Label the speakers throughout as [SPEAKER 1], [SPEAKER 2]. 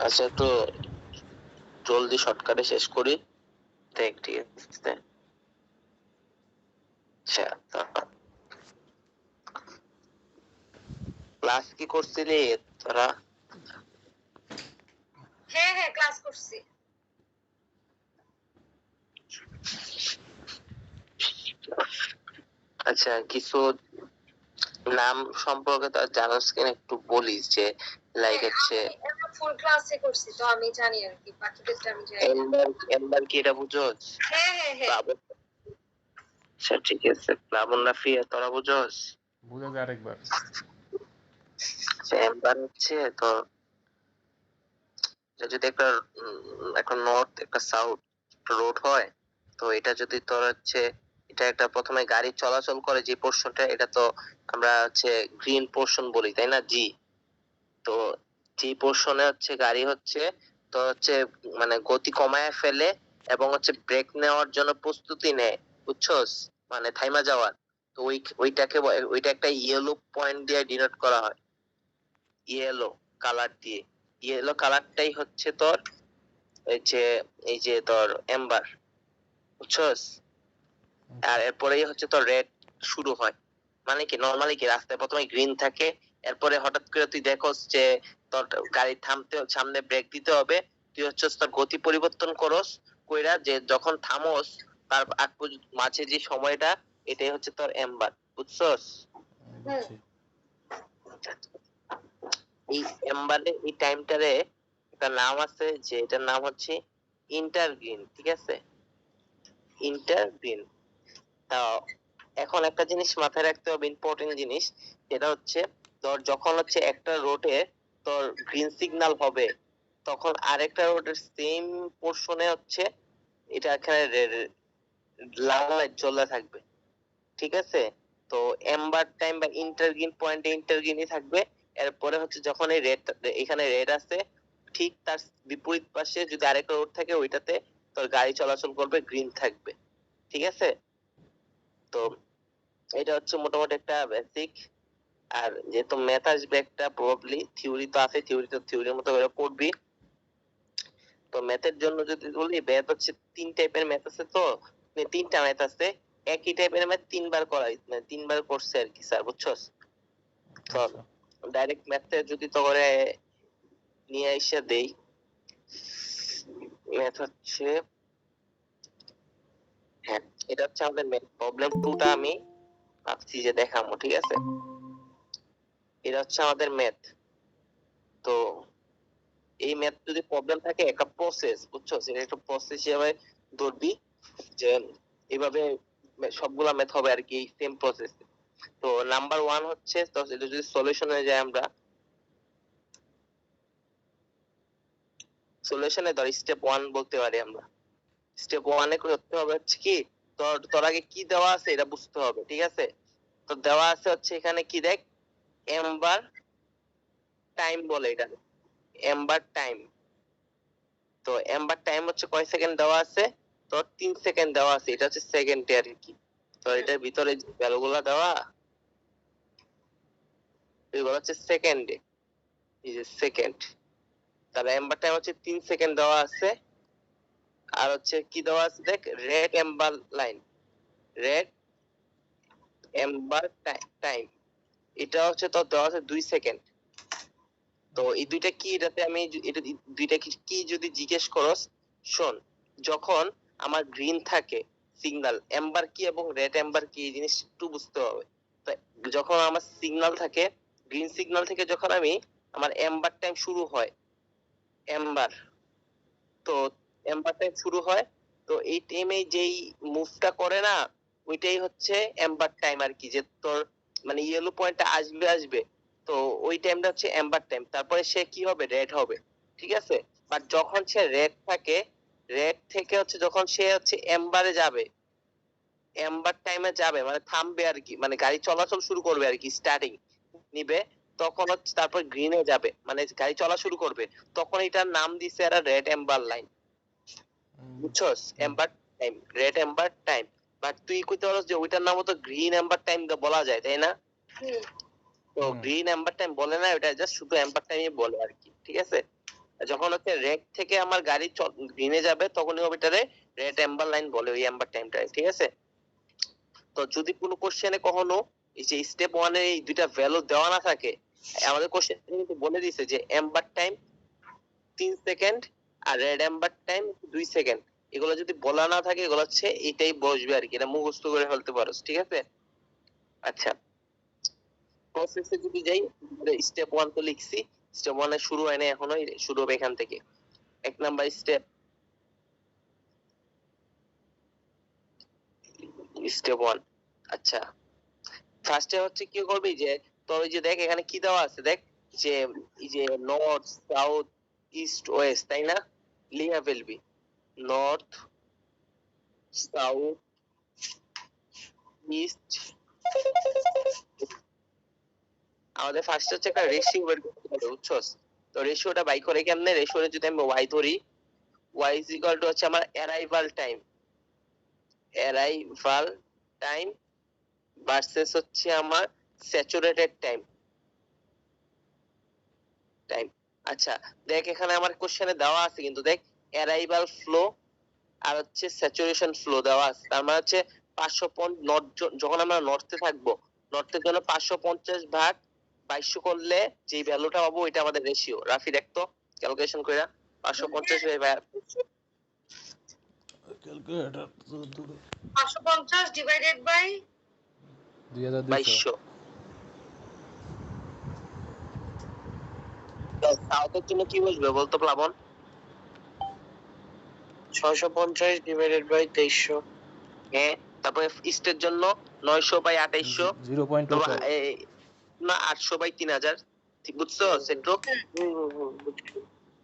[SPEAKER 1] আচ্ছা, একটু জলদি শর্টকাটে শেষ করি। দেখ, ঠিক আছে। আচ্ছা, ক্লাস কি করছিলি তোরা?
[SPEAKER 2] হ্যাঁ হ্যাঁ, ক্লাস করছি।
[SPEAKER 1] আচ্ছা, কিছু নাম সম্পর্কে তো জানোস কিনা একটু বলিস, যে লাইক হচ্ছে
[SPEAKER 2] আমি ফুল ক্লাসে করছি, তো আমি জানি আর কি, বাকিদেরটা আমি জানি।
[SPEAKER 1] এম্বার কি এটা বুঝোস?
[SPEAKER 2] হ্যাঁ হ্যাঁ হ্যাঁ।
[SPEAKER 1] আচ্ছা, ঠিক আছে। প্লাবন রাফিয়া তোরা বুঝোস?
[SPEAKER 3] বুঝা যায় আরেকবার।
[SPEAKER 1] আচ্ছা, এম্বার হচ্ছে তো যদি একটা নর্থ একটা সাউথ রোড হয়, তো এটা যদি তোর হচ্ছে এটা একটা প্রথমে গাড়ি চলাচল করে যে পোর্শনটা, এটা তো আমরা হচ্ছে গ্রিন পোর্শন বলি, তাই না? জি। তো যে পোর্শনে হচ্ছে গাড়ি হচ্ছে তো হচ্ছে মানে গতি কমায় ফেলে এবং হচ্ছে ব্রেক নেওয়ার জন্য প্রস্তুতি নেয়, বুঝছস? মানে থাইমা যাওয়ার। তো ওইটা একটা ইয়েলো পয়েন্ট দিয়ে ডিনোট করা হয়, ইয়েলো কালার দিয়ে। ইয়েলো কালারটাই হচ্ছে তোর এই যে তোর এম্বার, বুঝছস? আর এরপরেই হচ্ছে তোর রেড শুরু হয়। মানে কি নরমালি কি রাস্তায় প্রথমে গ্রিন থাকে, এরপরে হঠাৎ করে তুই দেখোস যে তোর গাড়ি থামতে, সামনে ব্রেক দিতে হবে, তুই হচ্ছে তোর গতি পরিবর্তন করস, কইরা যে যখন থামোস তার আগ পর্যন্ত মাঝে যে সময়টা, এটাই হচ্ছে তোর এম্বার, বুঝছস?
[SPEAKER 3] বুঝছি।
[SPEAKER 1] এই এম্বারে এই টাইমটারে একটা নাম আছে, যে এটার নাম হচ্ছে ইন্টারগ্রিন, ঠিক আছে? ইন্টারগ্রিন। তা এখন একটা জিনিস মাথায় রাখতে হবে, ইম্পর্টেন্ট জিনিস, যেটা হচ্ছে তোর যখন হচ্ছে একটা রোডে তোর গ্রিন সিগন্যাল হবে, তখন আরেকটা রোডের সেম পোর্শনে হচ্ছে এটা এখানে লাল লাইট জ্বলা থাকবে, ঠিক আছে? তো এম্বার টাইম বা ইন্টারগ্রিন পয়েন্টে ইন্টারগ্রিনই থাকবে। এরপরে হচ্ছে যখন এই রেড, এখানে রেড আছে, ঠিক তার বিপরীত পাশে যদি আরেকটা রোড থাকে, ওইটাতে তোর গাড়ি চলাচল করবে, গ্রিন থাকবে, ঠিক আছে? তো এটা হচ্ছে মোটামুটি একটা বেসিক। আর যেহেতু ম্যাথ আসবে একটা, প্রবাবলি থিওরি তো আছে, থিওরির মতো করে পড়বি। তো ম্যাথের জন্য যদি বলি, ম্যাথ হচ্ছে তিন টাইপের ম্যাথ আছে, তো তিনটা ম্যাথ আছে। একই টাইপের ম্যাথ তিনবার করাই, মানে তিনবার করছে আর কি স্যার, বুঝছস? তো
[SPEAKER 3] আচ্ছা।
[SPEAKER 1] ডাইরেক্ট ম্যাথে যদি তো করে নিয়ে এসে দেই, ম্যাথ হচ্ছে, হ্যাঁ, এটা হচ্ছে আমাদের ম্যাথ প্রবলেম 2টা আমি ভাবছি যে দেখাবো, ঠিক আছে? এটা হচ্ছে আমাদের ম্যাথ। তো এই ম্যাথ যদি প্রবলেম থাকে, একটা প্রসেস, বুঝছো? সেটা একটা প্রসেস হিসেবে ধরবি, যে এইভাবে সবগুলা ম্যাথ হবে আর কি, সেম প্রসেস। তো নাম্বার 1 হচ্ছে, তো এটা যদি সলিউশনে যাই আমরা, সলিউশনে ধর স্টেপ 1 বলতে পারি আমরা। স্টেপ 1 এ করতে হবে হচ্ছে কি, তোর আগে কি দেওয়া আছে এটা বুঝতে হবে, ঠিক আছে? তো দেওয়া আছে হচ্ছে এখানে কি, দেখ, এম্বার টাইম বলে এটা, এম্বার টাইম। তো এম্বার টাইম হচ্ছে কয় সেকেন্ড দেওয়া আছে, তো 3 সেকেন্ড দেওয়া আছে, এটা হচ্ছে সেকেন্ডে আর কি। তো এটার ভিতরে যে ভ্যালুগুলো দেওয়া, এগুলো হচ্ছে সেকেন্ডে, এই যে সেকেন্ড। তাহলে এম্বার টাইম হচ্ছে 3 সেকেন্ড দেওয়া আছে। আর হচ্ছে কি দেওয়া আছে, দেখ, red amber line, red amber time, এটা হচ্ছে তো দেওয়া আছে 2 সেকেন্ড। তো এই দুইটা কি, এটাতে আমি এটা দুইটা কি যদি জিজ্ঞেস করস, শোন, যখন আমার গ্রিন থাকে সিগন্যাল, এম্বার কি এবং রেড এম্বার কি, এই জিনিস একটু বুঝতে হবে। তো যখন আমার সিগন্যাল থাকে, গ্রিন সিগন্যাল থেকে যখন আমার এম্বার টাইম শুরু হয়, এম্বার, তো এম্বার টাইম শুরু হয়, তো এই টাইমে যেই মুভটা করে না, ওইটাই হচ্ছে এম্বার টাইম আর কি, যে তোর মানে ইয়েলো পয়েন্টটা আসবে, তো ওই টাইমটা হচ্ছে এম্বার টাইম। তারপরে সে কি হবে, রেড হবে, ঠিক আছে? বাট যখন সে রেড থাকে, রেড থেকে হচ্ছে যখন সে হচ্ছে এম্বারে যাবে, এম্বার টাইমে যাবে মানে থামবে আর কি, মানে গাড়ি চলাচল শুরু করবে আর কি, স্টার্টিং নিবে, তখন হচ্ছে তারপর গ্রিনে যাবে, মানে গাড়ি চলা শুরু করবে, তখন এটার নাম দিছে এরা রেড এম্বার লাইন, বুঝছস? Amber time, red amber time. But তুই কইতে পারস যে ওইটার নাম তো গ্রিন এম্বার টাইম বলা যায়, তাই না? তো গ্রিন এম্বার টাইম বলে না, ওটা জাস্ট শুধু এম্বার টাইমই বলে আর কি, ঠিক আছে? যখন হচ্ছে রেড থেকে আমার গাড়ি গ্রিনে যাবে তখনই হবে এটারে রেড এম্বার লাইন বলে, ওই এম্বার টাইমটা, ঠিক আছে? তো যদি কোনো কোশ্চেনে কখনো এই যে স্টেপ 1 এর এই দুইটা ভ্যালু দেওয়া না থাকে, আমাদের কোশ্চেন কিন্তু বলে দিয়েছে যে এম্বার টাইম 3 সেকেন্ড আর রেড এম্বার টাইম 2 সেকেন্ড, এগুলো যদি বলা না থাকে এগুলো হচ্ছে এটাই বসবে আর কি, এটা মুখস্থ করে ফেলতে পারো, ঠিক আছে? আচ্ছা, প্রসেসে যদি যাই, স্টেপ 1 তো লিখছি, স্টেপ 1 এর শুরু হয় না এখনো, শুরু হবে এখান থেকে। 1 নাম্বার স্টেপ, স্টেপ 1। আচ্ছা, ফার্স্টে হচ্ছে কি করবি যে তোর ওই যে দেখ এখানে কি দেওয়া আছে, দেখ যে এই যে নর্থ সাউথ ইস্ট ওয়েস্ট, তাই না? লিখে ফেলবি নর্থ সাউথ ইস্ট। আমাদের ফার্স্ট হচ্ছে একটা রেশিও বের করতে হবে, বুঝছস? তো রেশিওটা বাই করে কেমনে, রেশিওটা যদি আমি y ধরি, y ইজ ইকুয়াল টু হচ্ছে আমার অ্যারাইভাল টাইম ভার্সেস হচ্ছে আমার স্যাচুরেটেড টাইম। আচ্ছা, দেখ এখানে আমার কোশ্চেনে দেওয়া আছে কিন্তু, দেখ অ্যারাইভাল ফ্লো আর হচ্ছে স্যাচুরেশন ফ্লো দেওয়া আছে, তার মানে হচ্ছে 550 যখন আমরা নর্থে থাকবো, নর্থের জন্য 550 ভাগ 2200 করলে যে ভ্যালুটা পাবো এটা আমাদের রেশিও। রাফি দেখতো ক্যালকুলেশন কইরা, 550
[SPEAKER 3] ক্যালকুলেটর তো দূরে
[SPEAKER 2] 550 ডিভাইডেড বাই
[SPEAKER 3] 2200
[SPEAKER 1] সাউথের জন্য কি বসবে বলতো প্লাবন? 650 ডিভাইডেড বাই 2300। হ্যাঁ, তারপরে ইস্টের জন্য 900 বাই 2800,
[SPEAKER 3] 0.25
[SPEAKER 1] না 800 বাই 3000, ঠিক বুঝছো সেট্রো?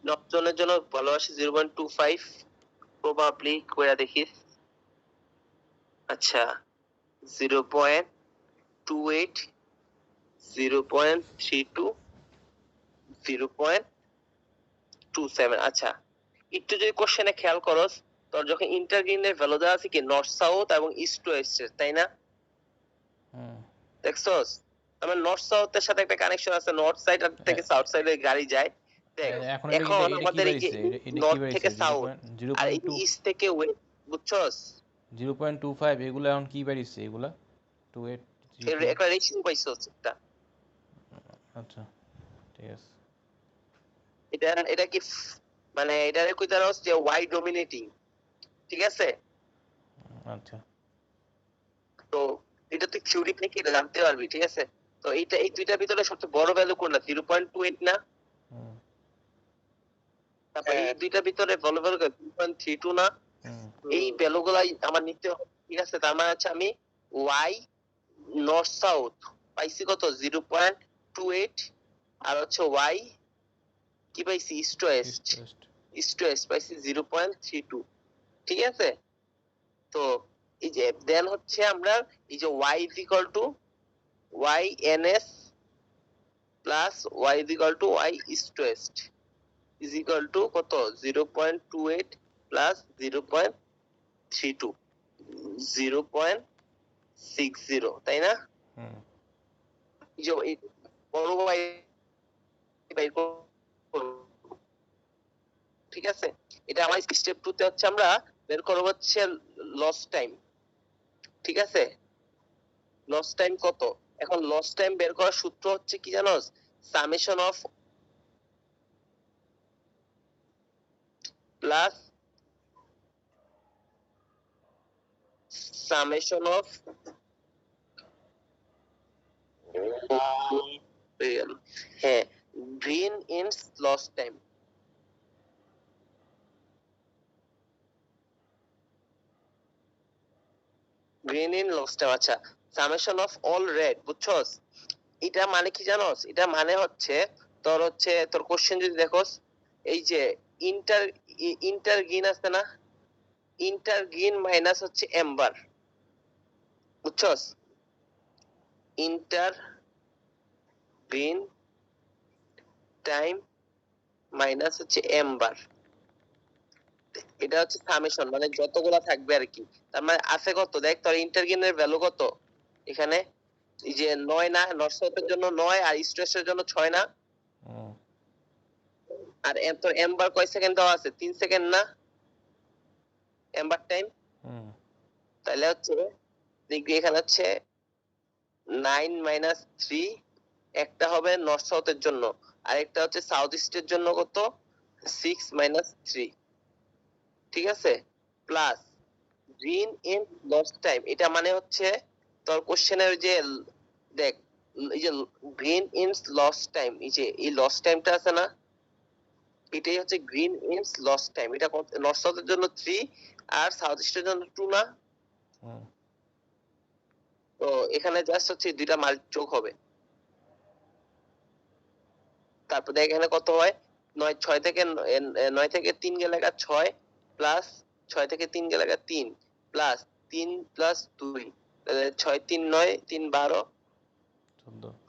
[SPEAKER 1] নর্থজনের জন্য ভালো আসে 0.25 প্রবাবলি, কইরা দেখিস। আচ্ছা, 0.28, 0.32, 0.27। আচ্ছা, একটু যদি কোশ্চেনে খেয়াল করস, তোর যখন ইন্টারগ্রিনের ভ্যালু দেওয়া আছে কি নর্থ সাউথ এবং ইস্ট টু ওয়েস্ট, তাই না? দেখছস, আমার নর্থ সাউথের সাথে একটা কানেকশন আছে, নর্থ সাইড থেকে সাউথ সাইডে গাড়ি যায়। দেখ
[SPEAKER 3] এখন
[SPEAKER 1] এখন আমাদের এই যে নর্থ থেকে সাউথ আর এই ইস্ট থেকে ওয়েস্ট, বুঝছস?
[SPEAKER 3] 0.25 এগুলা এখন কি বেরিয়েছে এগুলা 28
[SPEAKER 1] একটা রেশিও পাইছস একটা।
[SPEAKER 3] আচ্ছা, ঠিক আছে।
[SPEAKER 1] এটা কি মানে এটারে কইতে পারস যে ওয়াই ডমিনেটিং, ঠিক আছে?
[SPEAKER 3] আচ্ছা,
[SPEAKER 1] তো এটা তুই থিওরি থেকে জানতে পারবি, ঠিক আছে? তো এইটা এই দুইটার ভিতরে সবচেয়ে বড় ভ্যালু কোনটা? 0.28 না? তারপর এই দুইটার ভিতরে বড় ভ্যালু 0.32 না? এই ভ্যালুগুলাই আমার নিতে হবে, ঠিক আছে? তার মানে হচ্ছে আমি ওয়াই নর্থ সাউথ পাইছি কত 0.28, আর হচ্ছে ওয়াই কি পাইছি ইস্ট ওয়েস্ট পাইছি 0.32, ঠিক আছে? তো এই যে দেন হচ্ছে আমরা এই যে y is equal to y ns plus y is equal to y east west is equal to কত 0.28 প্লাস 0.32 0.60, তাই না? এই যে বড় y বাই ঠিক আছে? এটা আমার স্টেপ 2 তে হচ্ছে আমরা বের করব হচ্ছে লস টাইম, ঠিক আছে? লস টাইম কত? এখন লস টাইম বের করার সূত্র হচ্ছে কি জানোস? Summation of plus summation of হ্যাঁ green ins loss time, green in loss time. আচ্ছা, সামেশন অফ অল রেড, বুঝছস? এটা মানে কি জানোস? এটা মানে হচ্ছে তোর কোশ্চেন যদি দেখোস, এই যে ইন্টার গ্রিন আছে না, ইন্টার গ্রিন মাইনাস হচ্ছে এম্বার, বুঝছস? ইন্টার গ্রিন টাইম মাইনাস হচ্ছে এম্বার, এটা হচ্ছে সামেশন, মানে যতগুলা থাকবে আর কি। তার মানে আছে কত, দেখ তোর ইন্টারগ্রিনের ভ্যালু কত এখানে, এই যে 9 না, নর্থ সাউথের জন্য 9 আর ইস্ট ওয়েস্টের জন্য 6 না? আর তোর এম্বার কয় সেকেন্ড দেওয়া আছে? 3 সেকেন্ড না এম্বার টাইম? তাহলে হচ্ছে দেখবি এখানে হচ্ছে 9 - 3, একটা হবে নর্থ সাউথের জন্য, আর একটা হচ্ছে সাউথ ইস্টের জন্য কত? 6 - 3, ঠিক আছে? Plus green in lost time, এটা মানে হচ্ছে তোর কোশ্চেনের যে দেখ এই যে গ্রিন ইন লস্ট টাইম, এই যে এই লস্ট টাইমটা আছে না, এটাই হচ্ছে গ্রিন ইন লস্ট টাইম। এটা নর্থ সাউথের জন্য 3 আর সাউথ ইস্টের জন্য 2 না? তো এখানে জাস্ট হচ্ছে দুইটা মাল যোগ হবে। তারপর দেখ এখানে কত হয়, 9 থেকে 3 গেলে 6, প্লাস 6 থেকে 3 গেলে 3, প্লাস 3 প্লাস 2, 6 3 9, 3 12,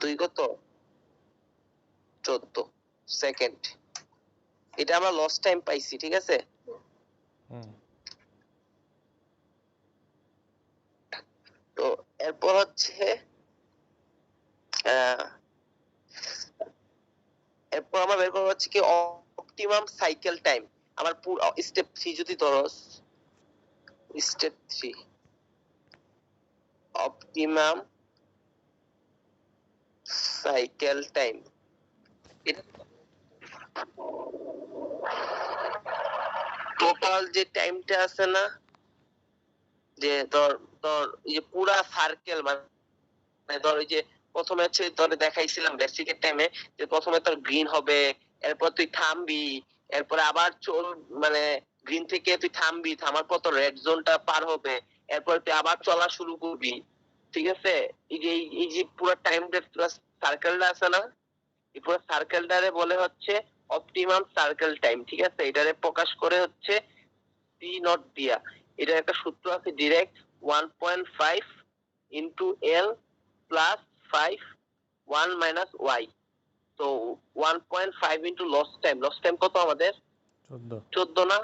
[SPEAKER 1] 2 কত? 14 সেকেন্ড। এটা আমরা লস্ট টাইম পাইছি, ঠিক আছে? তো এরপর হচ্ছে এরপর আমরা বের করবো হচ্ছে কি অপটিমাম সাইকেল টাইম। আমার পুরো স্টেপ 3 যদি ধরো, step 3 optimum cycle time, total যে টাইমটা আছে না, যে ধর ধর এই যে পুরা সার্কেল, মানে ধর এই যে প্রথমে হচ্ছে তোর দেখাইছিলাম বেসিকের টাইমে যে প্রথমে তোর গ্রিন হবে, এরপর তুই থামবি, এরপর আবার মানে গ্রিন থেকে তুই থামবি, থামার পর তোর রেড জোনটা পার হবে, এরপর তুই আবার চলা শুরু করবি, ঠিক আছে? এই যে পুরো টাইমটা সার্কেলটা আছে না, এই পুরো সার্কেলটারে বলে হচ্ছে অপটিমাম সার্কেল টাইম, ঠিক আছে? এটারে প্রকাশ করে হচ্ছে সি নট দিয়া। এটার একটা সূত্র আছে direct, 1.5 into L plus 5 1 minus Y. তো 1.5 ইন্টু লস টাইম কত আমাদের? 14 না?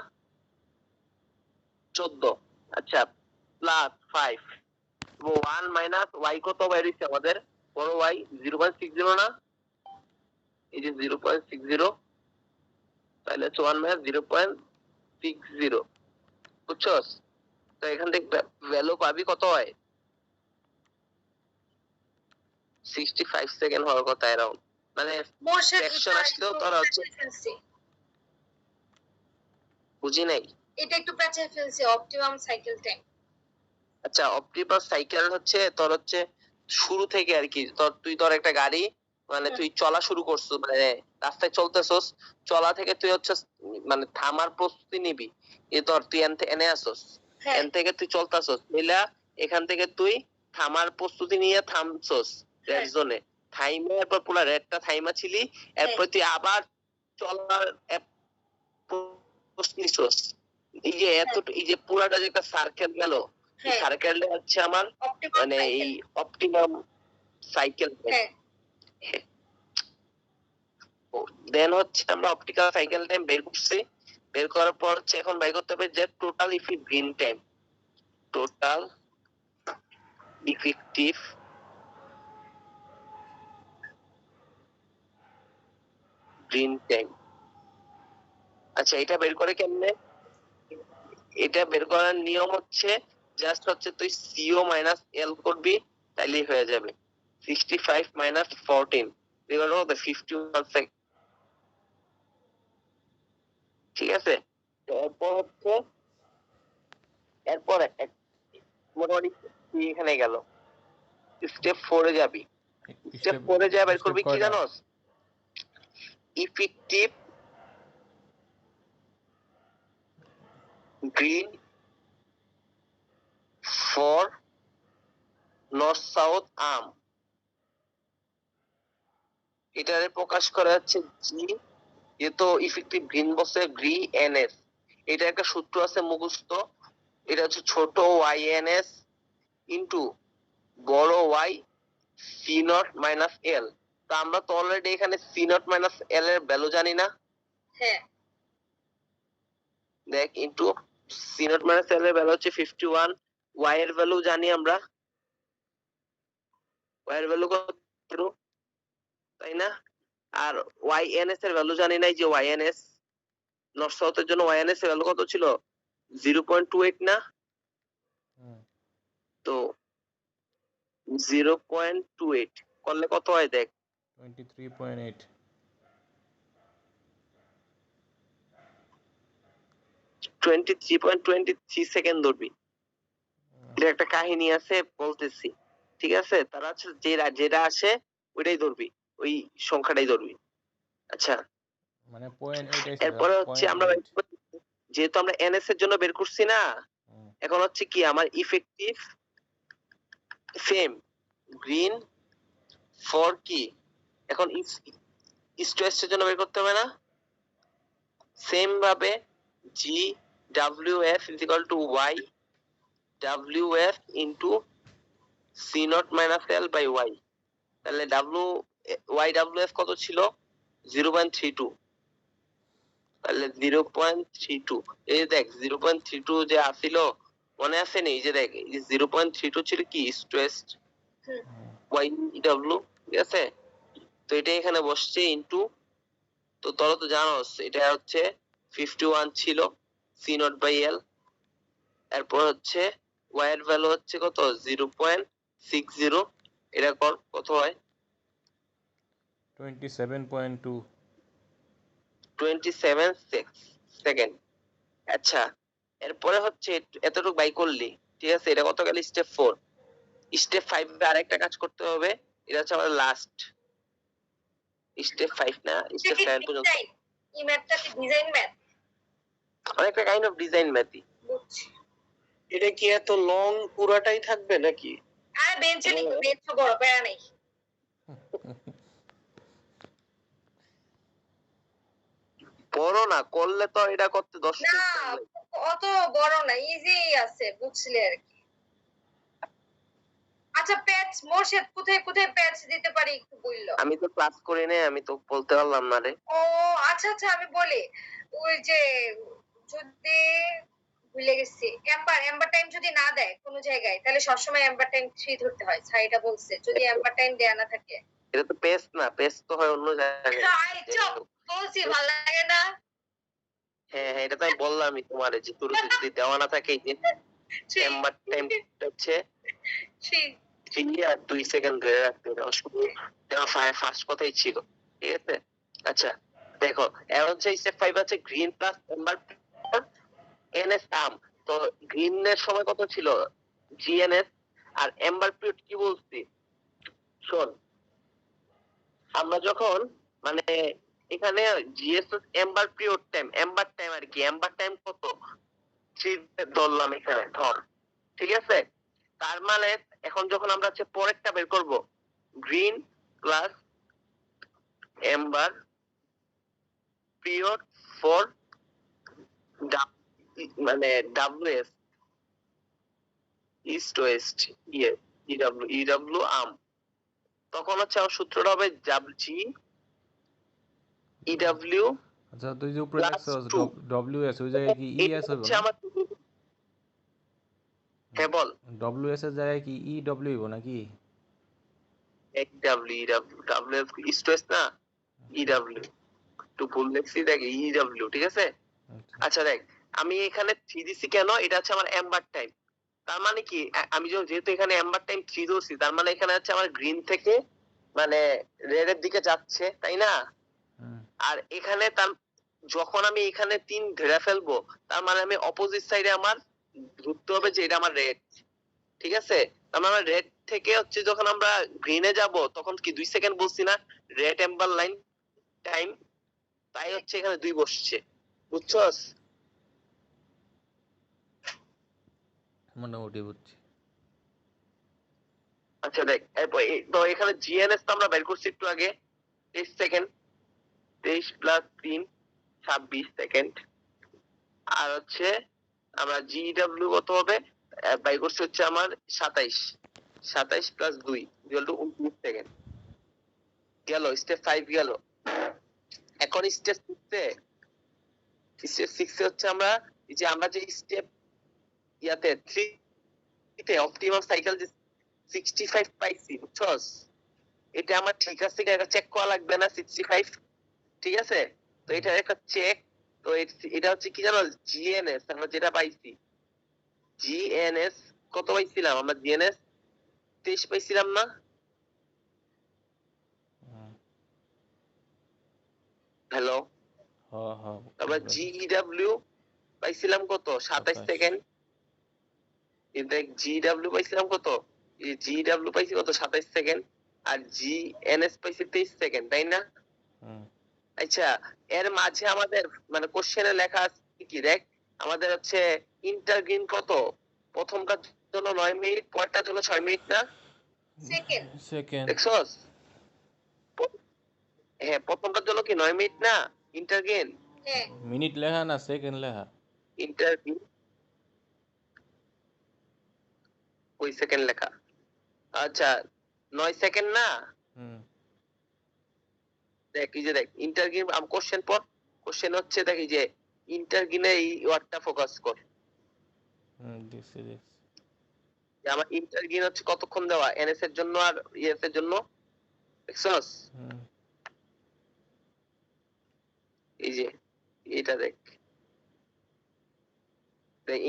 [SPEAKER 1] 14, আচ্ছা, প্লাস 5 1 মাইনাস ওয়াই কত বেরিয়েছে আমাদের? বড় ওয়াই 0.60 না? এই যে 0.60, তাহলে 1 মাইনাস 0.60, বুঝছস? তো এখান থেকে ভ্যালু পাবি কত হয়? 65 সেকেন্ড হওয়ার কথা অ্যারাউন্ড, মানে সেকশন আসলেও তোর হচ্ছে বুঝি নাই।
[SPEAKER 2] এটা একটু পেঁচিয়ে ফেলছে অপটিমাম সাইকেল টাইম।
[SPEAKER 1] আচ্ছা, অপটিমাম সাইকেল হচ্ছে তোর হচ্ছে শুরু থেকে আর কি, তুই ধর একটা গাড়ি, মানে তুই চলা শুরু করছিস, মানে রাস্তায় চলতেছস, চলা থেকে তুই হচ্ছে মানে থামার প্রস্তুতি নিবি, এ ধর তুই এনে আসছস, এন থেকে তুই চলতাছস, নিলা এখান থেকে তুই থামার প্রস্তুতি নিয়ে থামছস রেড জোনে, থাইমা এরপর পুরো রেডটা থাইমা ছিলি, এরপর তুই আবার চলার নিছস। এই যে এই যে পুরাটা যে একটা সার্কেল গেল, এই সার্কেলটা হচ্ছে আমার মানে এই অপটিমাম সাইকেল। দেন হচ্ছে আমরা অপটিক্যাল সাইকেল টাইম বের করছি, বের করার পর হচ্ছে এখন বের করতে হবে যে total effective green time, total effective green time. আচ্ছা, এটা বের করে কেমনে? এটা বের করার নিয়ম হচ্ছে জাস্ট হচ্ছে তুই সিও মাইনাস এল করবি, তাইলেই হয়ে যাবে। 65 মাইনাস 14 ইকুয়াল টু 51 সেকেন্ড, ঠিক আছে? এরপর হচ্ছে এরপর মোটামুটি তুই এখানে গেল স্টেপ 4 এ যাবি। স্টেপ 4 এ যা বের করবি কি জানোস? Effective green for north south arm, এটারে প্রকাশ করা হচ্ছে জি, যেহেতু ইফেক্টিভ গ্রিন বসে গ্রি এনএস, এটা একটা সূত্র আছে মুখস্থ, এটা হচ্ছে ছোট ওয়াই এনএস ইন্টু বড় ওয়াই সি নট মাইনাস এল। তো আমরা তো অলরেডি এখানে সি নট মাইনাস এল এর ভ্যালু জানি না?
[SPEAKER 2] হ্যাঁ,
[SPEAKER 1] দেখ ইন্টু সি নট মাইনাস এল এর ভ্যালু হচ্ছে 51, ওয়াই এর ভ্যালু জানি আমরা, ওয়াই এর ভ্যালু কত, তাই না? আর YNS এর ভ্যালু জানি নাই যে YNS নর্থ সাউথের জন্য YNS এর ভ্যালু কত ছিল 0.28 না
[SPEAKER 3] হুম
[SPEAKER 1] তো 0.28 করলে কত হয় দেখ
[SPEAKER 3] 23.8
[SPEAKER 1] 23.23 সেকেন্ড ধরবি এটা একটা কাহিনী আছে বলতেছি ঠিক আছে তারা যেটা আসে ওইটাই ধরবি ওই সংখ্যাটাই ধরবি আচ্ছা
[SPEAKER 3] মানে 0.8 আইছে
[SPEAKER 1] এরপরে হচ্ছে আমরা
[SPEAKER 3] 0.8
[SPEAKER 1] যেহেতু আমরা NS এর জন্য বের করছি না
[SPEAKER 3] হুম
[SPEAKER 1] এখন হচ্ছে কি আমার ইফেক্টিভ সেম গ্রিন ফর কি এখন স্ট্রেস এর জন্য বের করতে হবে না সেম ভাবে GWF is equal to YWF into C0 minus L by Y তাহলে YWF কত ছিল 0.32 তাহলে 0.32 এই যে দেখ 0.32 যে আসিল মনে আছে নি যে দেখ 0.32 ছিল কি স্ট্রেস YW ঠিক আছে তো এটা এখানে বসছে ইনটু তো তোরা তো জানোস এটা হচ্ছে 51 ছিল C0 বাই L এরপর হচ্ছে Y এর ভ্যালু হচ্ছে কত 0.60 এটা কত হয়
[SPEAKER 3] 27.2
[SPEAKER 1] 27 সেকেন্ড আচ্ছা এরপরে হচ্ছে এতটুকু বাই করলি ঠিক আছে এটা কত গেল স্টেপ 4 স্টেপ 5 এ আরেকটা কাজ করতে হবে এটা হচ্ছে আমাদের লাস্ট স্টেপ 5 না স্টেপ 7 পর্যন্ত
[SPEAKER 2] এই ম্যাথটা কি ডিজাইন ম্যাথ
[SPEAKER 1] অনেকটা কাইন্ড অফ ডিজাইন ম্যাথই
[SPEAKER 2] বুঝছি
[SPEAKER 1] এটা কি এত লং পুরাটাই থাকবে নাকি
[SPEAKER 2] আর বেঞ্চে লিখো বেঞ্চ বড় প্যারা নেই
[SPEAKER 1] বড় না করলে তো এটা করতে 10
[SPEAKER 2] না
[SPEAKER 1] মিনিট লাগবে
[SPEAKER 2] অত বড় না ইজি আছে বুঝলে আর কি আচ্ছা প্যাচ মোর্শেদ কোথায় কোথায় প্যাচ দিতে পারি একটু বললো
[SPEAKER 1] আমি তো ক্লাস করি না আমি তো বলতে পারলাম না রে
[SPEAKER 2] ও আচ্ছা আচ্ছা আমি বলি ওই যে যদি ভুলে গেছি এম্বার টাইম যদি না দেয় কোনো জায়গায় তাহলে সবসময় এম্বার টাইম 3 ধরতে হয় ছাইটা বলছে যদি এম্বার টাইম দেয়া না থাকে
[SPEAKER 1] এটা তো পেস্ট না পেস্ট তো হয় অন্য জায়গায়
[SPEAKER 2] আই চুপ বলছি ভালো লাগে না
[SPEAKER 1] হ্যাঁ হ্যাঁ এটা তো আমি বললামই তোমারে যে তোর যদি দেওয়া না থাকে এই যে এম্বার টাইম হচ্ছে 3 আর 2 সেকেন্ড ধরে রাখতে হবে এটা ফার্স্ট কথাই ছিল ঠিক আছে আচ্ছা দেখো এর হচ্ছে স্টেপ 5 আছে green plus amber NS arm তো গ্রিন এর সময় কত ছিল জিএনএস আর এম্বার পিরিয়ড কি বলছি শোন আমরা যখন মানে এখানে GS amber period amber time আর কি এম্বার টাইম কত 3 ধরলাম এখানে ধর ঠিক আছে তার মানে এখন যখন আমরা হচ্ছে পরেরটা বের করব green plus amber period for মানে WS east west EW arm তখন হচ্ছে আমার সূত্রটা হবে জি ইডব্লিউ
[SPEAKER 3] আচ্ছা তুই যে উপরে
[SPEAKER 1] Plus
[SPEAKER 3] লিখছস
[SPEAKER 1] two.
[SPEAKER 3] ডব্লিউএস ওই জায়গায় কি ইএস হবে
[SPEAKER 1] হচ্ছে
[SPEAKER 3] না
[SPEAKER 1] আমার হ্যাঁ বল
[SPEAKER 3] ডব্লিউএস এর জায়গায় কি ইডব্লিউ হইব নাকি
[SPEAKER 1] ডাব্লিউ ইস্ট ওয়েস্ট না ইডব্লিউ একটু ভুল লিখছি দেখ ইডব্লিউ ঠিক আছে
[SPEAKER 3] আচ্ছা
[SPEAKER 1] আচ্ছা দেখ আমি এখানে 3 দিছি কেন এটা হচ্ছে আমার এম্বার টাইম তার মানে কি আমি যেহেতু এখানে এম্বার টাইম 3 ধরছি তার মানে এখানে হচ্ছে আমার গ্রিন থেকে মানে রেড এর দিকে যাচ্ছে তাই না
[SPEAKER 3] হুম
[SPEAKER 1] আর এখানে তার যখন আমি এখানে 3 ধরে ফেলবো তার মানে আমি অপোজিট সাইডে আমার ধরতে হবে যে এটা আমার রেড ঠিক আছে তার মানে রেড থেকে হচ্ছে যখন আমরা গ্রিনে যাব তখন কি 2 সেকেন্ড বলছি না রেড এম্বার লাইন টাইম তাই হচ্ছে এখানে 2 বসছে বুঝছস
[SPEAKER 3] মোটামুটি বুঝছি
[SPEAKER 1] আচ্ছা দেখ তো এখানে জিএনএস তো আমরা বের করছি একটু আগে 23 সেকেন্ড 23 প্লাস 3 26 সেকেন্ড আর হচ্ছে আমরা জিডব্লিউ কত হবে বাই করছি হচ্ছে আমার 27 প্লাস 2 ইকুয়াল টু 29 সেকেন্ড গেল স্টেপ 5 গেল এখন স্টেপ 6 এ হচ্ছে আমরা এই যে আমরা যে স্টেপ ইয়াতে 3 তে অপটিমাম সাইকেল যে 65 পাইছি বুঝছস এটা আমার ঠিক আছে কিনা চেক করা লাগবে না 65, ঠিক আছে? তো এটা একটা চেক। তো এটা হচ্ছে কি জানো, জিএনএস আমরা যেটা পাইছি, জিএনএস কত পাইছিলাম আমরা? জিএনএস 23 পাইছিলাম না? হ্যালো,
[SPEAKER 3] হ্যাঁ হ্যাঁ
[SPEAKER 1] তারপর জিডব্লিউ পাইছিলাম কত? 27
[SPEAKER 3] 27
[SPEAKER 1] সেকেন্ড। দেখ জিডব্লিউ পাইছিলাম কত? জিডব্লিউ পাইছি কত? 27 সেকেন্ড। আর জিএনএস পাইছি 23 সেকেন্ড, তাই না?
[SPEAKER 3] হুম
[SPEAKER 1] আচ্ছা, এর মাঝে আমাদের মানে কোশ্চেনে লেখা আছে কি দেখ, আমাদের হচ্ছে ইন্টারগ্রিন কত? প্রথমটার জন্য 9 মিনিট, পরেরটার জন্য 6 মিনিট না?
[SPEAKER 2] সেকেন্ড।
[SPEAKER 3] সেকেন্ড
[SPEAKER 1] দেখছস? হ্যাঁ, প্রথমটার জন্য কি 9 মিনিট না ইন্টারগ্রিন?
[SPEAKER 2] হ্যাঁ
[SPEAKER 3] মিনিট লেখা না সেকেন্ড লেখা
[SPEAKER 1] ইন্টারগ্রিন ওই সেকেন্ড লেখা। আচ্ছা, 9 সেকেন্ড না?
[SPEAKER 3] হুম
[SPEAKER 1] দেখ এই যে দেখ ইন্টারগ্রিন কোশ্চেন পর কোশ্চেন হচ্ছে, দেখ এই যে ইন্টারগ্রিনে এই ওয়ার্ডটা ফোকাস কর।
[SPEAKER 3] দেখছি
[SPEAKER 1] যে আমার ইন্টারগ্রিন হচ্ছে কতক্ষণ দেওয়া এনএস এর জন্য আর ইএস এর জন্য, দেখছস?
[SPEAKER 3] হুম
[SPEAKER 1] এই যে এটা দেখ,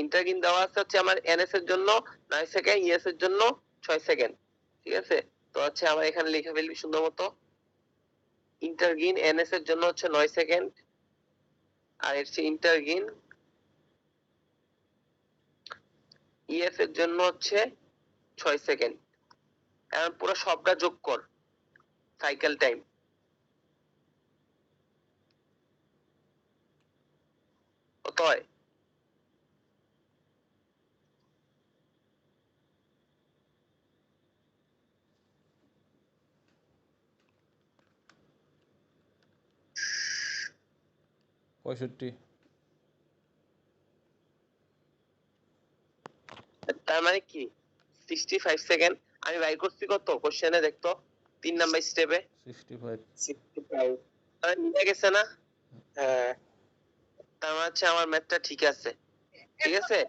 [SPEAKER 1] ইন্টারগ্রিন দেওয়া আছে হচ্ছে আমার এনএস এর জন্য 9 সেকেন্ড, ইএস এর জন্য 6 সেকেন্ড, ঠিক আছে? তো হচ্ছে আমার এখানে লিখে ফেলবি সুন্দর মতো, ইন্টারগ্রিন এনএস এর জন্য হচ্ছে 9 সেকেন্ড, আর হচ্ছে ইন্টারগ্রিন ইএস এর জন্য হচ্ছে 6 সেকেন্ড। এখন পুরো সবটা যোগ কর, সাইকেল টাইম কত হয়?
[SPEAKER 3] পঁয়ষট্টি
[SPEAKER 1] তার মানে কি 65 সেকেন্ড। আমি বাই করছি কত কোশ্চেনে দেখতো 3 নাম্বার স্টেপে
[SPEAKER 3] 65
[SPEAKER 1] 65, তাহলে মিলে গেছে না? হ্যাঁ, তার মানে হচ্ছে আমার ম্যাথটা ঠিক আছে, ঠিক আছে?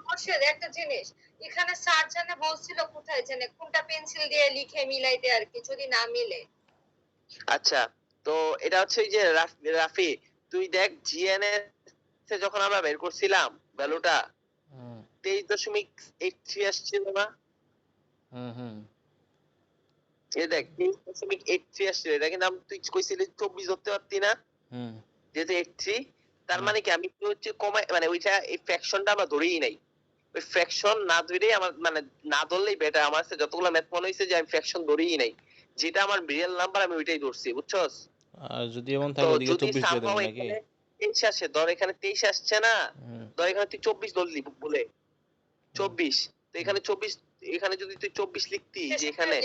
[SPEAKER 2] মোর্শেদ একটা জিনিস, এখানে স্যার জানে বলছিল কোথায় জানে কোনটা পেন্সিল দিয়ে লিখে মিলাইতে আর কি, যদি না মিলে।
[SPEAKER 1] আচ্ছা, তো এটা হচ্ছে এই যে রাফি, তুই দেখ জিএনএস যখন আমরা বের করছিলাম ভ্যালুটা
[SPEAKER 3] হুম
[SPEAKER 1] 23.83 আসছিল না?
[SPEAKER 3] হুম হুম
[SPEAKER 1] এই দেখ 23.83 আসছিল, এটা কিন্তু তুই কইছিলি 24 ধরতে পারতি না?
[SPEAKER 3] হুম
[SPEAKER 1] যেহেতু 83, তার
[SPEAKER 3] হুম।
[SPEAKER 1] মানে কি আমি তো হচ্ছে কমাই মানে ওইটা এই ফ্র্যাকশনটা আমরা ধরেই নাই। ওই ফ্র্যাকশন না ধরেই আমার মানে না ধরলেই বেটার। আমার কাছে যতগুলো ম্যাথ মনে হয়েছে যে আমি ফ্র্যাকশন ধরেই নাই, যেটা আমার রিয়েল নাম্বার আমি ওইটাই ধরছি, বুঝছস?
[SPEAKER 3] আর যদি এমন
[SPEAKER 1] তো
[SPEAKER 3] থাকে ওদিকে
[SPEAKER 1] যদি
[SPEAKER 3] 24 দিয়ে
[SPEAKER 1] সামহাও
[SPEAKER 3] দেবো নাকি?
[SPEAKER 1] এখানে 23 আসে, ধর এখানে 23 আসছে না,
[SPEAKER 3] হুম
[SPEAKER 1] ধর এখানে তুই 24 ধরলি বলে
[SPEAKER 3] হুম
[SPEAKER 1] 24, তো এখানে 24, এখানে যদি তুই 24 লিখতি যে এখানে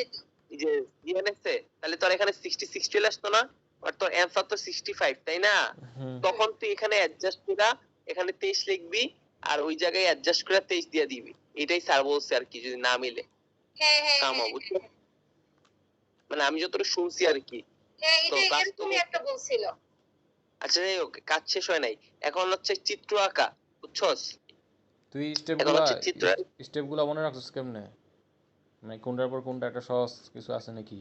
[SPEAKER 1] এই যে জিএনএসএ, তাহলে তোর এখানে 66 চলে আসতো না? আর তোর অ্যানসার তো 65, তাই না?
[SPEAKER 3] হুম
[SPEAKER 1] তখন তুই এখানে অ্যাডজাস্ট করে এখানে 23 লিখবি, আর ওই জায়গায় অ্যাডজাস্ট করে 23 দিয়ে দিবি। এটাই স্যার বলছে আর কি, যদি না মিলে
[SPEAKER 2] হ্যাঁ হ্যাঁ
[SPEAKER 1] কামও,
[SPEAKER 2] হ্যাঁ
[SPEAKER 1] বুঝছো? মানে আমি যতটুকু শুনছি আর কি।
[SPEAKER 2] হ্যাঁ,
[SPEAKER 1] তো
[SPEAKER 2] এটা
[SPEAKER 1] বাস্তব,
[SPEAKER 2] এরকমই একটা বলছিল।
[SPEAKER 1] আচ্ছা যাই হোক, কাজ শেষ হয় নাই। এখন হচ্ছে চিত্র আঁকা, বুঝছস?
[SPEAKER 3] তুই
[SPEAKER 1] এখন হচ্ছে চিত্র,
[SPEAKER 3] স্টেপগুলা মনে রাখছিস কেমনে? মানে কোনটার পর কোনটা একটা সহজ কিছু আছে নাকি?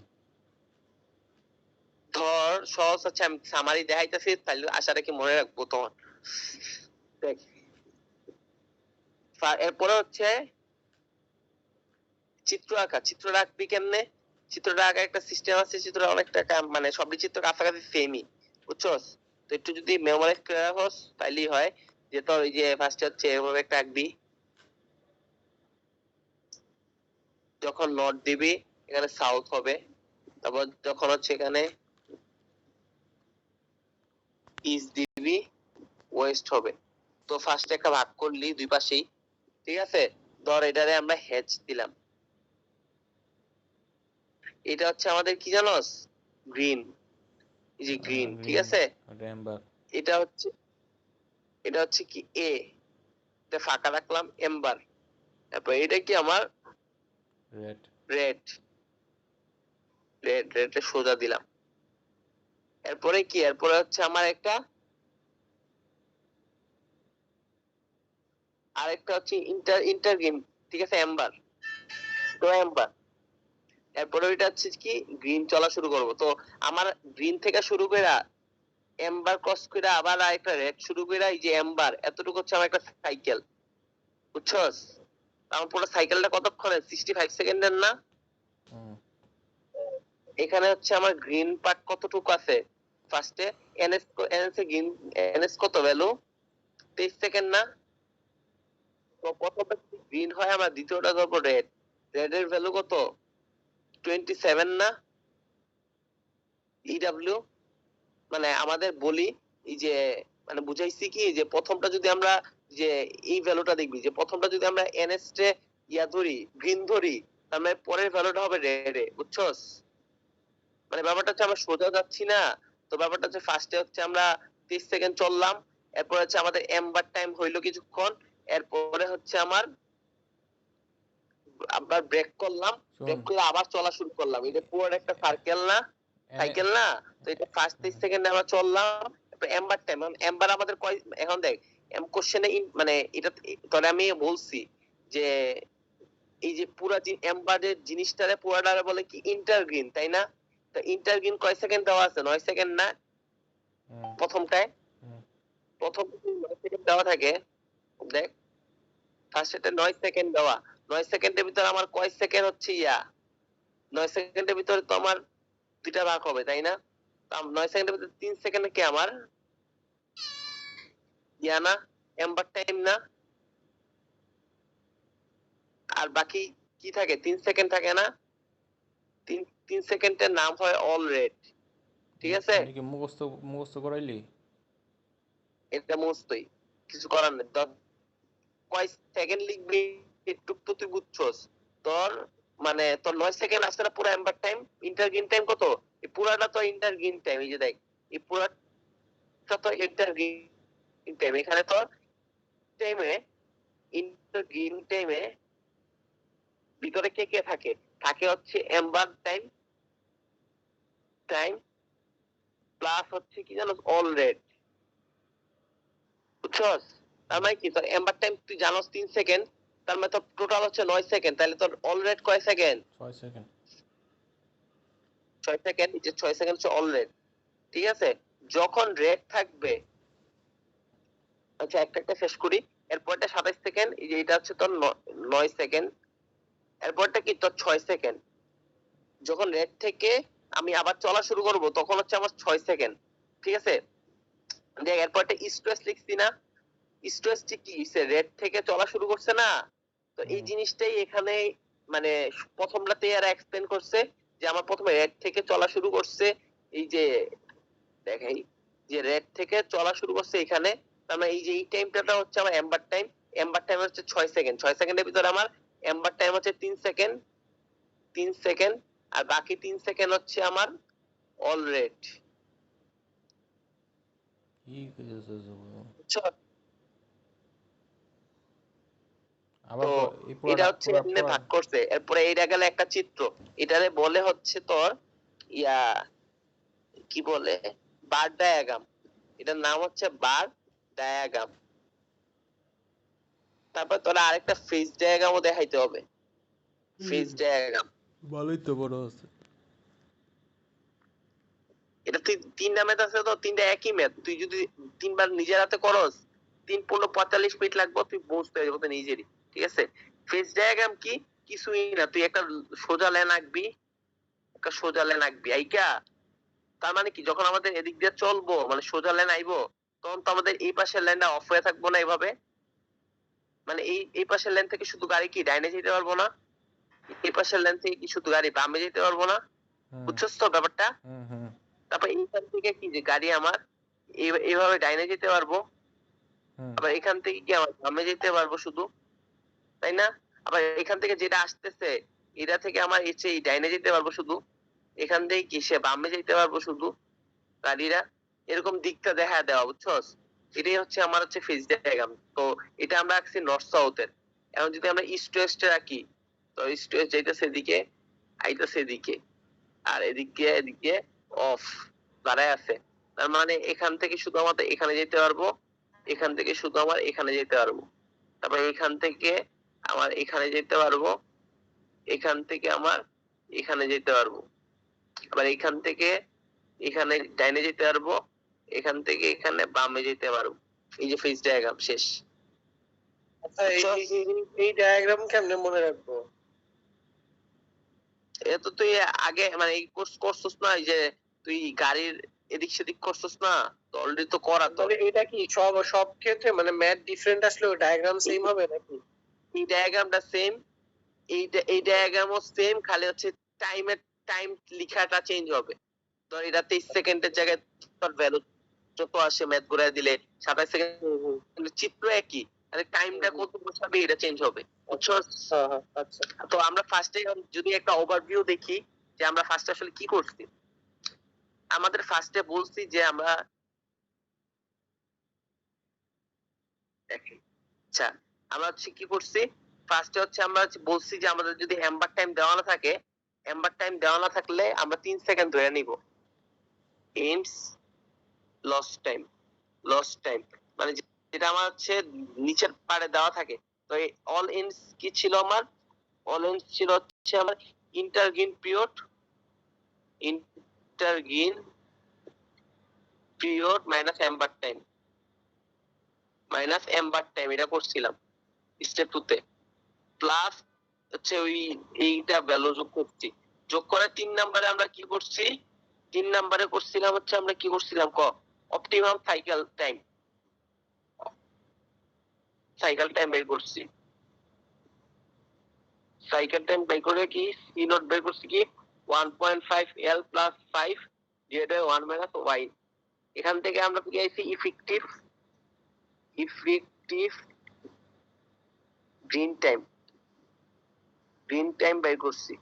[SPEAKER 1] ধর সহজ হচ্ছে, আমি সামারি দেখাইতেছি, তাহলে আশা রাখি মনে রাখবো তোমার। দেখ, এরপরে হচ্ছে চিত্র আঁকা। চিত্র আঁকবি কেমনে? চিত্রটা আঁকার একটা সিস্টেম আছে, চিত্র অনেকটা মানে সবই চিত্র কাছাকাছি সেমই, বুঝছস? তো একটু যদি মেমোরাইজ করে রাখোস তাইলেই হয়। যে তোর ওই যে ফার্স্টে হচ্ছে এভাবে একটা আঁকবি, যখন নর্থ দিবি এখানে সাউথ হবে, তারপর যখন হচ্ছে এখানে ইস্ট দিবি ওয়েস্ট হবে। তো ফার্স্টে একটা ভাগ করলি দুই পাশেই, ঠিক আছে? ধর এটারে আমরা হ্যাচ দিলাম, এটা হচ্ছে আমাদের কি জানোস, গ্রিন, এই যে গ্রিন, ঠিক
[SPEAKER 3] গ্রিন
[SPEAKER 1] আছে?
[SPEAKER 3] রেম্বার
[SPEAKER 1] এটা হচ্ছে, এটা হচ্ছে কি এ, এটা ফাঁকা রাখলাম এম্বার। তারপর এটা কি আমার
[SPEAKER 3] রেড
[SPEAKER 1] রেড, রেড সোজা দিলাম। এরপরে কি, এরপরে হচ্ছে আমার একটা আরেকটা হচ্ছে ইন্টার গ্রিন, ঠিক আছে? এম্বার, তো এম্বার। এরপরে ওইটা হচ্ছে কি গ্রিন চলা শুরু করব। তো আমার গ্রিন থেকে শুরু করে এম্বার ক্রস করে আবার একটা রেড শুরু করে এই যে এম্বার এতটুকু হচ্ছে আমার একটা সাইকেল, বুঝছস? আমার পুরো সাইকেলটা কতক্ষণে 65 সেকেন্ডের না?
[SPEAKER 3] হুম
[SPEAKER 1] এখানে হচ্ছে আমার গ্রিন পার্ট কতটুকু আছে ফার্স্টে, NS NS a green NS কত ভ্যালু 23 সেকেন্ড না? তো প্রথমটা গ্রিন হয়, আমার দ্বিতীয়টা ধরবো রেড, রেড এর ভ্যালু কত 27 না? ইডব্লিউ মানে আমাদের বলি এই যে মানে বুঝাইছি কি যে প্রথমটা যদি আমরা যে এই ভ্যালুটা দেখবি যে প্রথমটা যদি আমরা এনএস তে ইয়া ধরি গ্রিন ধরি তার মানে পরের ভ্যালুটা হবে রেড এ, বুঝছস? মানে ব্যাপারটা হচ্ছে আমরা সোজা যাচ্ছি না। তো ব্যাপারটা হচ্ছে ফার্স্টে হচ্ছে আমরা 30 সেকেন্ড চললাম, এরপর হচ্ছে আমাদের এম্বার টাইম হইলো কিছুক্ষণ, এরপরে হচ্ছে আমার আবার ব্রেক করলাম,
[SPEAKER 3] শোন
[SPEAKER 1] ব্রেক করে আবার চলা শুরু করলাম। এটা পুরো একটা সার্কেল না,
[SPEAKER 3] এনে
[SPEAKER 1] সাইকেল না? তো এটা ফার্স্ট 30 সেকেন্ডে আমরা চললাম, তারপর এম্বার টাইম, এম্বার আমাদের কয় এখন দেখ কোশ্চেনে মানে এটা তোরে আমি বলছি যে এই যে পুরা এম্বারের জিনিসটারে পুরাটারে বলে কি ইন্টারগ্রিন, তাই না? তো ইন্টারগ্রিন কয় সেকেন্ড দেওয়া আছে 9 সেকেন্ড না
[SPEAKER 3] হুম
[SPEAKER 1] প্রথমটায়?
[SPEAKER 3] হুম
[SPEAKER 1] প্রথম 9 সেকেন্ড দেওয়া থাকে, দেখ ফার্স্ট এটা 9 সেকেন্ড দেওয়া, 9 সেকেন্ডের ভিতর আমার কয় সেকেন্ড হচ্ছে ইয়া 9 সেকেন্ডের ভিতরে তো আমার দুইটা ভাগ হবে, তাই না? 9 সেকেন্ডের ভিতরে 3 সেকেন্ডে কি আমার ইয়া না এম্বার টাইম না? আর বাকি কি থাকে 3 সেকেন্ড থাকে না? 3 সেকেন্ডের নাম হয় অল রেড, ঠিক আছে?
[SPEAKER 3] এটা কি মুখস্থ করাইলি?
[SPEAKER 1] এটা মুস্তই, কিছু করার নেই। কয় সেকেন্ড লিখবি একটু তো তুই বুঝছস। তোর মানে তোর 9 সেকেন্ড আসছে না পুরো এম্বার টাইম, ইন্টারগ্রিন টাইম কত? এই পুরাটা তো ইন্টারগ্রিন টাইম, এই যে দেখ এই পুরাটা তো ইন্টারগ্রিন টাইম। এখানে তোর টাইমে ইন্টারগ্রিন টাইমে ভিতরে কে কে থাকে? থাকে হচ্ছে এম্বার টাইম টাইম প্লাস হচ্ছে কি জানো অল রেড, বুঝছস? তার মানে কি তোর এম্বার টাইম তুই জানোস 3 সেকেন্ড, তার মানে তোর টোটাল হচ্ছে 9 সেকেন্ড, তাহলে তোর অল রেড কয় সেকেন্ড?
[SPEAKER 3] 6 সেকেন্ড
[SPEAKER 1] 6 সেকেন্ড, এই যে 6 সেকেন্ড হচ্ছে অল রেড, ঠিক আছে? যখন রেড থাকবে, আচ্ছা একটা একটা শেষ করি, এরপরটা 27 সেকেন্ড, এই যে এটা হচ্ছে তোর 9 সেকেন্ড, এরপরটা কি তোর 6 সেকেন্ড। যখন রেড থেকে আমি আবার চলা শুরু করব তখন হচ্ছে আমার 6 সেকেন্ড, ঠিক আছে? দেখ এরপরটা ইস্ট ওয়েস্ট লিখছি না? ইস্ট ওয়েস্ট কি রেড থেকে চলা শুরু করছে না? তো এই
[SPEAKER 3] হুম
[SPEAKER 1] জিনিসটাই এখানে মানে প্রথমটাতে এরা এক্সপ্লেন করছে যে আমার প্রথমে রেড থেকে চলা শুরু করছে, এই যে দেখাই যে রেড থেকে চলা শুরু করছে এখানে, তার মানে এই যে এই টাইমটা হচ্ছে আমার এম্বার টাইম, এম্বার টাইম হচ্ছে 6 সেকেন্ড, 6 সেকেন্ডের ভিতরে আমার এম্বার টাইম হচ্ছে 3 সেকেন্ড, 3 সেকেন্ড, আর বাকি 3 সেকেন্ড হচ্ছে আমার অল রেড,
[SPEAKER 3] কি কইতেছস?
[SPEAKER 1] বুঝছো?
[SPEAKER 3] আবার
[SPEAKER 1] তো
[SPEAKER 3] এই
[SPEAKER 1] এটা
[SPEAKER 3] পুরাটা
[SPEAKER 1] হচ্ছে
[SPEAKER 3] পুরা
[SPEAKER 1] এমনি
[SPEAKER 3] পুরা
[SPEAKER 1] ভাগ করছে, এরপরে এইটা গেল একটা চিত্র, এটারে বলে হচ্ছে তোর ইয়া কি বলে বার ডায়াগ্রাম, এটার নাম হচ্ছে বার ডায়াগ্রাম। তারপর তোরা আরেকটা ফেজ ডায়াগ্রামও দেখাইতে হবে, ফেজ ডায়াগ্রাম।
[SPEAKER 3] ভালোই তো বড় আছে।
[SPEAKER 1] এটা তুই তিনটা ম্যাথ আছে, তো তিনটা একই ম্যাথ, তুই যদি তিনবার নিজের হাতে করস 3 × 45 মিনিট লাগবে, তুই বুঝতে পারবি তো নিজেরই, ঠিক আছে? ফেজ ডায়াগ্রাম কি? কিছুই না, তুই একটা সোজা লাইন আঁকবি, একটা সোজা লাইন আঁকবি আইকা, তার মানে কি যখন আমাদের এদিক দিয়ে চলবো মানে সোজা লাইন আইবো, তখন তো আমাদের এই পাশের লাইনটা অফ হয়ে থাকবো না এভাবে, মানে এই পাশের লাইন থেকে শুধু গাড়ি কি ডাইনে যেতে পারবো না, এই পাশের লাইন থেকে কি শুধু গাড়ি বামে যেতে পারবো না,
[SPEAKER 3] হুম
[SPEAKER 1] বুঝছস তো ব্যাপারটা?
[SPEAKER 3] হুম হুম
[SPEAKER 1] তারপর এইখান থেকে কি যে গাড়ি আমার এইভাবে ডাইনে যেতে পারবো,
[SPEAKER 3] হুম
[SPEAKER 1] আবার এখান থেকে কি আমার বামে যেতে পারবো শুধু, তাই না? আবার এখান থেকে যেটা আসতেছে এটা থেকে আমার এসে এই ডাইনে যেতে পারবো শুধু, এখান থেকে কি সে বামে যেতে পারবো শুধু গাড়িরা, এরকম দিকটা দেখা দেওয়া, বুঝছস? এটাই হচ্ছে আমার হচ্ছে ফেজ ডায়াগ্রাম। তো এটা আমরা রাখছি নর্থ সাউথের। এখন যদি আমরা ইস্ট ওয়েস্টে রাখি, তো ইস্ট ওয়েস্ট যাইতেছে এদিকে, আইতেছে এদিকে, আর এদিকে অফ দাঁড়ায় আছে, তার মানে এখান থেকে শুধু আমাদের এখানে যেতে পারবো, এখান থেকে শুধু আমার এখানে যেতে পারবো, তারপর এখান থেকে আমার এখানে যেতে পারবো, এখান থেকে আমার এখানে যেতে পারবো, আবার এখান থেকে এখানে ডাইনে যেতে পারবো, এখান থেকে এখানে বামে যেতে পারবো। এই যে ফেজ ডায়াগ্রাম শেষ।
[SPEAKER 4] আচ্ছা এই ডায়াগ্রাম কেমনে মনে রাখবো?
[SPEAKER 1] এত তুই আগে মানে এই কোর্স করছিস না, এই যে তুই গাড়ির এদিক সেদিক করছিস না, তো অলরেডি তো করা তো।
[SPEAKER 4] তাহলে এটা কি সব ক্ষেত্রে মানে ম্যাথ ডিফারেন্ট আসলে ডায়াগ্রাম সেম হবে নাকি?
[SPEAKER 1] এই ডায়াগ্রামটা সেম, এই ডায়াগ্রামও সেম, খালি হচ্ছে টাইম লেখাটা চেঞ্জ হবে। ধর এটা 23 সেকেন্ডের জায়গায় তোর ভ্যালু যত আসে ম্যাথ ঘুরায় দিলে 27 সেকেন্ড, চিত্র একই, মানে টাইমটা কত বসাবে এটা চেঞ্জ হবে, বুঝছো?
[SPEAKER 4] আচ্ছা
[SPEAKER 1] তো আমরা ফার্স্টে যদি একটা ওভারভিউ দেখি যে আমরা ফার্স্টে আসলে কি করছি। আমাদের ফার্স্টে বলছি যে আমরা আচ্ছা আমরা হচ্ছে কি করছি, ফার্স্টে হচ্ছে আমরা বলছি যে আমাদের যদি এম্বার টাইম দেওয়া না থাকে, এম্বার টাইম দেওয়া না থাকলে আমরা 3 সেকেন্ড ধরে নিব। ইনস লস্ট টাইম মানে যেটা আমার হচ্ছে নিচের পারে দেওয়া থাকে। তো এই অল ইনস কি ছিল আমার, অল ইনস ছিল হচ্ছে আমার ইন্টারগিন পিরিয়ড মাইনাস এম্বার টাইম এটা করছিলাম স্টেপ 2 তে, প্লাস হচ্ছে ওই এইটা ভ্যালু যোগ করছি। যোগ করে 3 নম্বরে আমরা কি করছি, 3 নম্বরে করছিলাম হচ্ছে আমরা কি করছিলাম অপটিমাম সাইকেল টাইম বের করছি। সাইকেল টাইম বের করে কি সি নট বের করছি কি 1.5 L plus 5 divided by 1 minus y। এখান থেকে আমরা পেয়েছি ইফেক্টিভ গ্রিন টাইম বের করছি।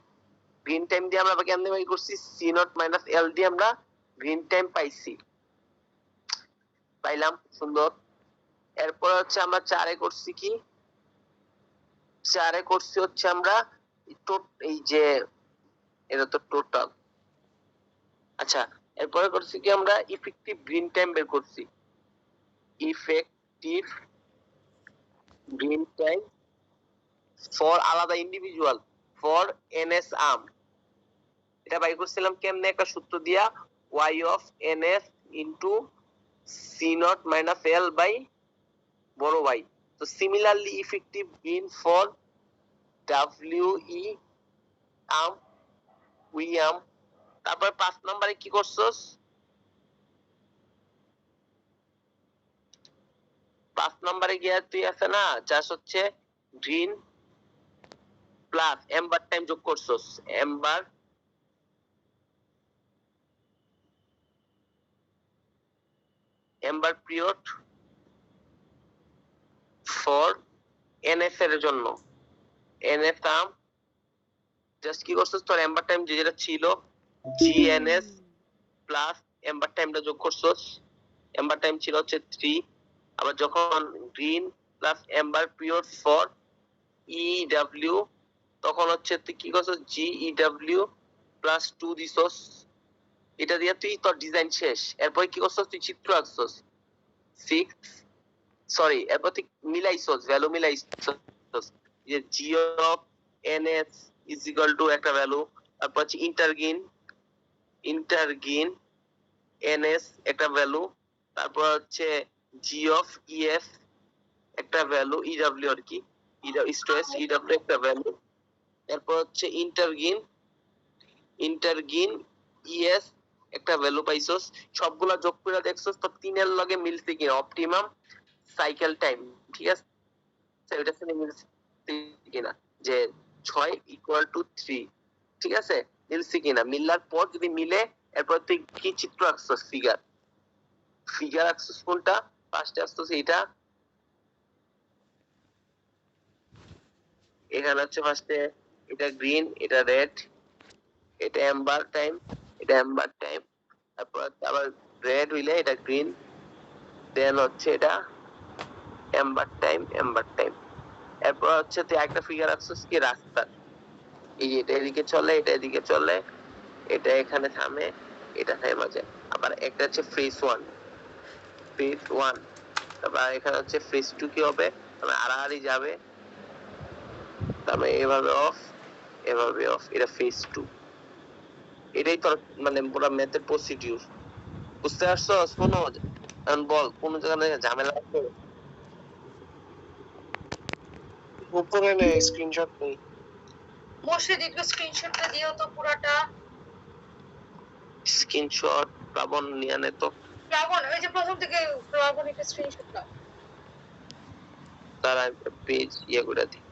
[SPEAKER 1] গ্রিন টাইম দিয়ে আমরা কেমনে বের করছি, সি নট মাইনাস এল দিয়ে আমরা গ্রিন টাইম পাইলাম, সুন্দর। এরপর হচ্ছে আমরা 4 করছি কি, 4 করছি হচ্ছে আমরা এই যে এটা তো টোটাল। আচ্ছা এরপরে করছি কি আমরা ইফেক্টিভ গ্রিন টাইম বের করছি, ইফেক্টিভ গ্রিন টাইম ফর আলাদা ইন্ডিভিজুয়াল ফর এনএস আর্ম। এটা বাই করছিলাম কেমনে, একটা সূত্র দিয়া y of ns into C not minus L by বড় y। তো similarly effective green for WE arm we arm. তারপর 5 নম্বরে কি করছস, 5 নম্বরে গিয়ে তুই আছে না চাষ হচ্ছে গ্রিন প্লাস এম্বার টাইম যোগ করছস, এম্বার পিরিয়ড ফর এনএস এর জন্য, এনএস আর্ম জাস্ট কি করছস তোর এম্বার টাইম যেটা ছিল জিএনএস প্লাস এম্বার টাইমটা যোগ করছস, এম্বার টাইম ছিল হচ্ছে 3। আবার যখন green plus amber period for EW তখন হচ্ছে তুই কি করছস জিইডব্লিউ প্লাস 2 দিছস। এটা দিয়ে তুই তোর ডিজাইন শেষ। এরপর কি করছস, তুই চিত্র আঁকছস 6 সরি, এরপর তুই মিলাইছস, ভ্যালু মিলাইছস যে G of NS is equal to একটা ভ্যালু, তারপর হচ্ছে ইন্টারগিন এনএস একটা ভ্যালু, তারপর হচ্ছে জি অফ ইএফ একটা ভ্যালু, ইডব্লিউ আর কি স্ট্রেস ইডব্লিউ একটা ভ্যালু, তারপর হচ্ছে ইন্টারগিন ইএস একটা ভ্যালু পাইছস। সবগুলা যোগ করে দেখছস তো 3 এর লগে মিলছে কি অপটিমাম সাইকেল টাইম, ঠিক আছে? এটা সাথে মিলছে কিনা যে 6 ইকুয়াল টু 3, ঠিক আছে? মিলছে কিনা, মিলার পর যদি মিলে এরপর তুই কি চিত্র আঁকছস, ফিগার আঁকছস কোনটা, ফার্স্টে আঁকছস এটা, এখানে হচ্ছে ফার্স্টে এটা গ্রিন, এটা রেড, এটা এম্বার টাইম, তারপর আবার রেড হইলে এটা গ্রিন, দেন হচ্ছে এটা এম্বার টাইম। এরপর হচ্ছে তুই একটা ফিগার আঁকছস কি রাস্তার, এই যে এটা এদিকে চলে, এটা এদিকে চলে, এটা এখানে থামে, এটা থেমে যায়। আবার একটা হচ্ছে ফেজ 1, তারপর এখানে হচ্ছে ফেজ 2 কি হবে, মানে আড়াআড়ি যাবে, তারপরে এভাবে অফ, এটা ফেজ 2। এটাই তোর মানে পুরো ম্যাথের প্রসিডিউর, বুঝতে পারছো? শোনো এখন বল কোন জায়গায় ঝামেলা আছে?
[SPEAKER 4] উপরে নেই, স্ক্রিনশট নেই।
[SPEAKER 2] মোর্শেদ একটু স্ক্রিনশটটা দিও তো পুরাটা।
[SPEAKER 1] স্ক্রিনশট প্লাবন নিয়ে নে তো।
[SPEAKER 2] প্লাবন ওই যে প্রথম থেকে প্লাবন একটা স্ক্রিনশট নাও।
[SPEAKER 1] তারা পেজ ইয়ে করে দিই।